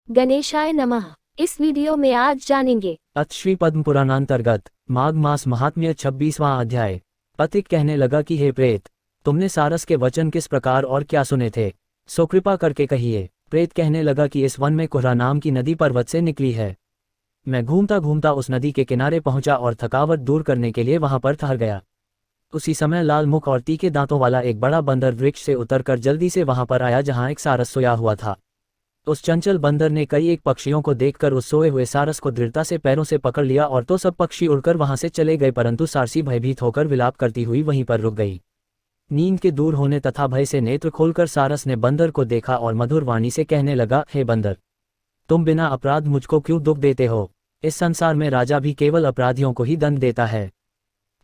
गणेशाय नमः। इस वीडियो में आज जानेंगे अथ श्री पद्म पुराणांतर्गत माघ मास महात्म्य 26वां अध्याय। पथिक कहने लगा कि हे प्रेत, तुमने सारस के वचन किस प्रकार और क्या सुने थे, सो कृपा करके कहिए। प्रेत कहने लगा कि इस वन में कुहरा नाम की नदी पर्वत से निकली है। मैं घूमता घूमता उस नदी के किनारे पहुंचा और थकावट दूर करने के लिए वहां पर ठहर गया। उसी समय लाल मुख और तीखे दांतों वाला एक बड़ा बंदर वृक्ष से उतरकर जल्दी से वहां पर आया जहां एक सारस सोया हुआ था। उस चंचल बंदर ने कई एक पक्षियों को देखकर उस सोए हुए सारस को दृढ़ता से पैरों से पकड़ लिया और तो सब पक्षी उड़कर वहां से चले गए, परंतु सारसी भयभीत होकर विलाप करती हुई वहीं पर रुक गई। नींद के दूर होने तथा भय से नेत्र खोलकर सारस ने बंदर को देखा और मधुर वाणी से कहने लगा, हे बंदर, तुम बिना अपराध मुझको क्यों दुख देते हो? इस संसार में राजा भी केवल अपराधियों को ही दंड देता है।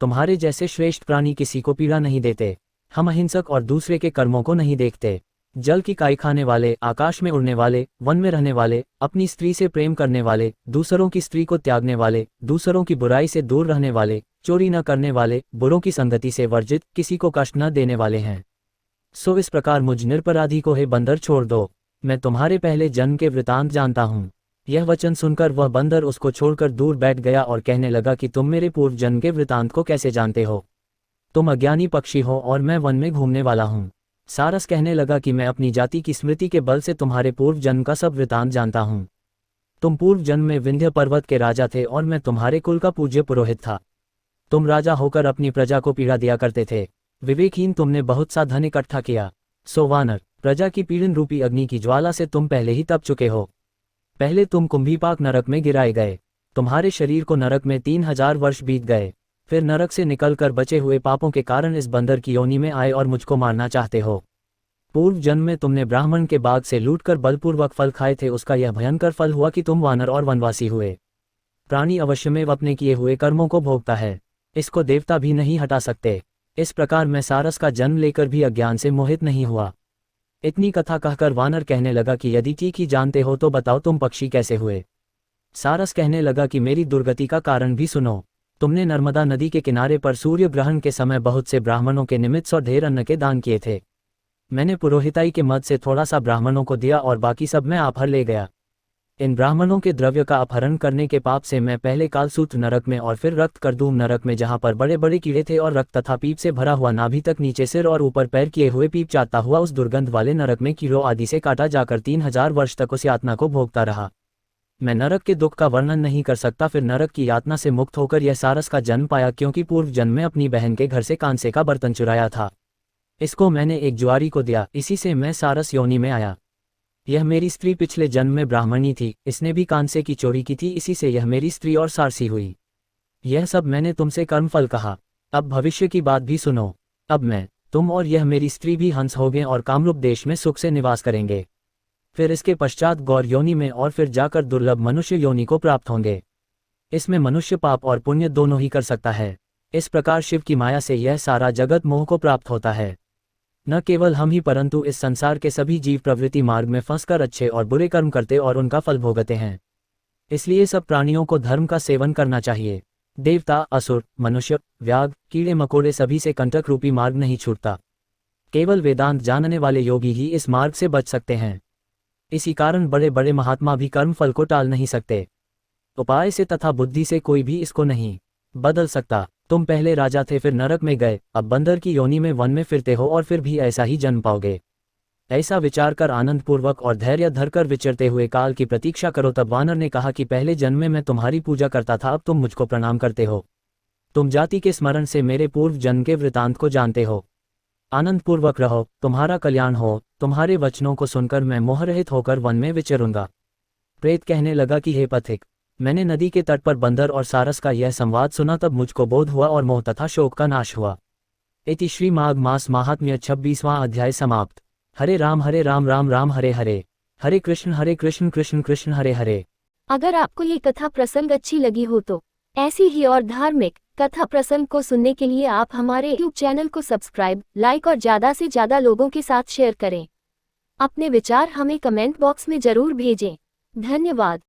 तुम्हारे जैसे श्रेष्ठ प्राणी किसी को पीड़ा नहीं देते। हम अहिंसक और दूसरे के कर्मों को नहीं देखते। जल की काई खाने वाले, आकाश में उड़ने वाले, वन में रहने वाले, अपनी स्त्री से प्रेम करने वाले, दूसरों की स्त्री को त्यागने वाले, दूसरों की बुराई से दूर रहने वाले, चोरी न करने वाले, बुरों की संगति से वर्जित, किसी को कष्ट न देने वाले हैं। सो इस प्रकार मुझ निरपराधी को हे बंदर छोड़ दो। मैं तुम्हारे पहले जन्म के वृतांत जानता हूँ। यह वचन सुनकर वह बंदर उसको छोड़कर दूर बैठ गया और कहने लगा कि तुम मेरे पूर्व जन्म के वृतांत को कैसे जानते हो? तुम अज्ञानी पक्षी हो और मैं वन में घूमने वाला हूँ। सारस कहने लगा कि मैं अपनी जाति की स्मृति के बल से तुम्हारे पूर्व जन्म का सब वृतांत जानता हूँ। तुम पूर्व जन्म में विंध्य पर्वत के राजा थे और मैं तुम्हारे कुल का पूज्य पुरोहित था। तुम राजा होकर अपनी प्रजा को पीड़ा दिया करते थे। विवेकहीन तुमने बहुत सा धन इकट्ठा किया। सो वानर, प्रजा की पीड़न रूपी अग्नि की ज्वाला से तुम पहले ही तप चुके हो। पहले तुम कुंभीपाक नरक में गिराए गए। तुम्हारे शरीर को नरक में 3000 वर्ष बीत गए। फिर नरक से निकलकर बचे हुए पापों के कारण इस बंदर की योनि में आए और मुझको मारना चाहते हो। पूर्व जन्म में तुमने ब्राह्मण के बाग से लूटकर बलपूर्वक फल खाए थे, उसका यह भयंकर फल हुआ कि तुम वानर और वनवासी हुए। प्राणी अवश्य में अपने किए हुए कर्मों को भोगता है, इसको देवता भी नहीं हटा सकते। इस प्रकार मैं सारस का जन्म लेकर भी अज्ञान से मोहित नहीं हुआ। इतनी कथा कहकर वानर कहने लगा कि यदि ठीक ही जानते हो तो बताओ तुम पक्षी कैसे हुए? सारस कहने लगा कि मेरी दुर्गति का कारण भी सुनो। तुमने नर्मदा नदी के किनारे पर सूर्य ग्रहण के समय बहुत से ब्राह्मणों के निमित्त 100 ढेर अन्न के दान किए थे। मैंने पुरोहिताई के मद से थोड़ा सा ब्राह्मणों को दिया और बाकी सब मैं आप हर ले गया। इन ब्राह्मणों के द्रव्य का अपहरण करने के पाप से मैं पहले कालसूत्र नरक में और फिर रक्त करदूम नरक में, जहाँ पर बड़े बड़े कीड़े थे और रक्त तथा पीप से भरा हुआ नाभि तक नीचे सिर और ऊपर पैर किए हुए पीप चाटता हुआ उस दुर्गंध वाले नरक में कीड़ों आदि से काटा जाकर 3000 वर्ष तक उस यातना को भोगता रहा। मैं नरक के दुख का वर्णन नहीं कर सकता। फिर नरक की यातना से मुक्त होकर यह सारस का जन्म पाया, क्योंकि पूर्व जन्म में अपनी बहन के घर से कांसे का बर्तन चुराया था। इसको मैंने एक जुआरी को दिया, इसी से मैं सारस योनि में आया। यह मेरी स्त्री पिछले जन्म में ब्राह्मणी थी, इसने भी कांसे की चोरी की थी, इसी से यह मेरी स्त्री और सारसी हुई। यह सब मैंने तुमसे कर्मफल कहा। अब भविष्य की बात भी सुनो। अब मैं, तुम और यह मेरी स्त्री भी हंस होंगे और कामरूप देश में सुख से निवास करेंगे। फिर इसके पश्चात गौर योनि में और फिर जाकर दुर्लभ मनुष्य योनि को प्राप्त होंगे। इसमें मनुष्य पाप और पुण्य दोनों ही कर सकता है। इस प्रकार शिव की माया से यह सारा जगत मोह को प्राप्त होता है। न केवल हम ही परंतु इस संसार के सभी जीव प्रवृत्ति मार्ग में फंसकर अच्छे और बुरे कर्म करते और उनका फल भोगते हैं। इसलिए सब प्राणियों को धर्म का सेवन करना चाहिए। देवता, असुर, मनुष्य, व्याघ्र, कीड़े मकोड़े सभी से कंटक रूपी मार्ग नहीं छूटता। केवल वेदांत जानने वाले योगी ही इस मार्ग से बच सकते हैं। इसी कारण बड़े बड़े महात्मा भी कर्म फल को टाल नहीं सकते। उपाय से तथा बुद्धि से कोई भी इसको नहीं बदल सकता। तुम पहले राजा थे, फिर नरक में गए, अब बंदर की योनि में वन में फिरते हो और फिर भी ऐसा ही जन्म पाओगे। ऐसा विचार कर आनंद पूर्वक और धैर्य धरकर विचरते हुए काल की प्रतीक्षा करो। तब वानर ने कहा कि पहले जन्म में मैं तुम्हारी पूजा करता था, अब तुम मुझको प्रणाम करते हो। तुम जाति के स्मरण से मेरे पूर्व जन्म के वृतांत को जानते हो। आनंद पूर्वक रहो, तुम्हारा कल्याण हो। तुम्हारे वचनों को सुनकर मैं मोहरहित होकर वन में विचरूंगा। प्रेत कहने लगा कि हे पथिक, मैंने नदी के तट पर बंदर और सारस का यह संवाद सुना, तब मुझको बोध हुआ और मोह तथा शोक का नाश हुआ। इति श्री माघ मास महात्म्य 26वां अध्याय समाप्त। हरे राम राम राम हरे हरे, हरे कृष्ण कृष्ण कृष्ण हरे हरे। अगर आपको ये कथा प्रसंग अच्छी लगी हो तो ऐसी ही और धार्मिक कथा प्रसंग को सुनने के लिए आप हमारे यूट्यूब चैनल को सब्सक्राइब, लाइक और ज़्यादा से ज़्यादा लोगों के साथ शेयर करें। अपने विचार हमें कमेंट बॉक्स में जरूर भेजें। धन्यवाद।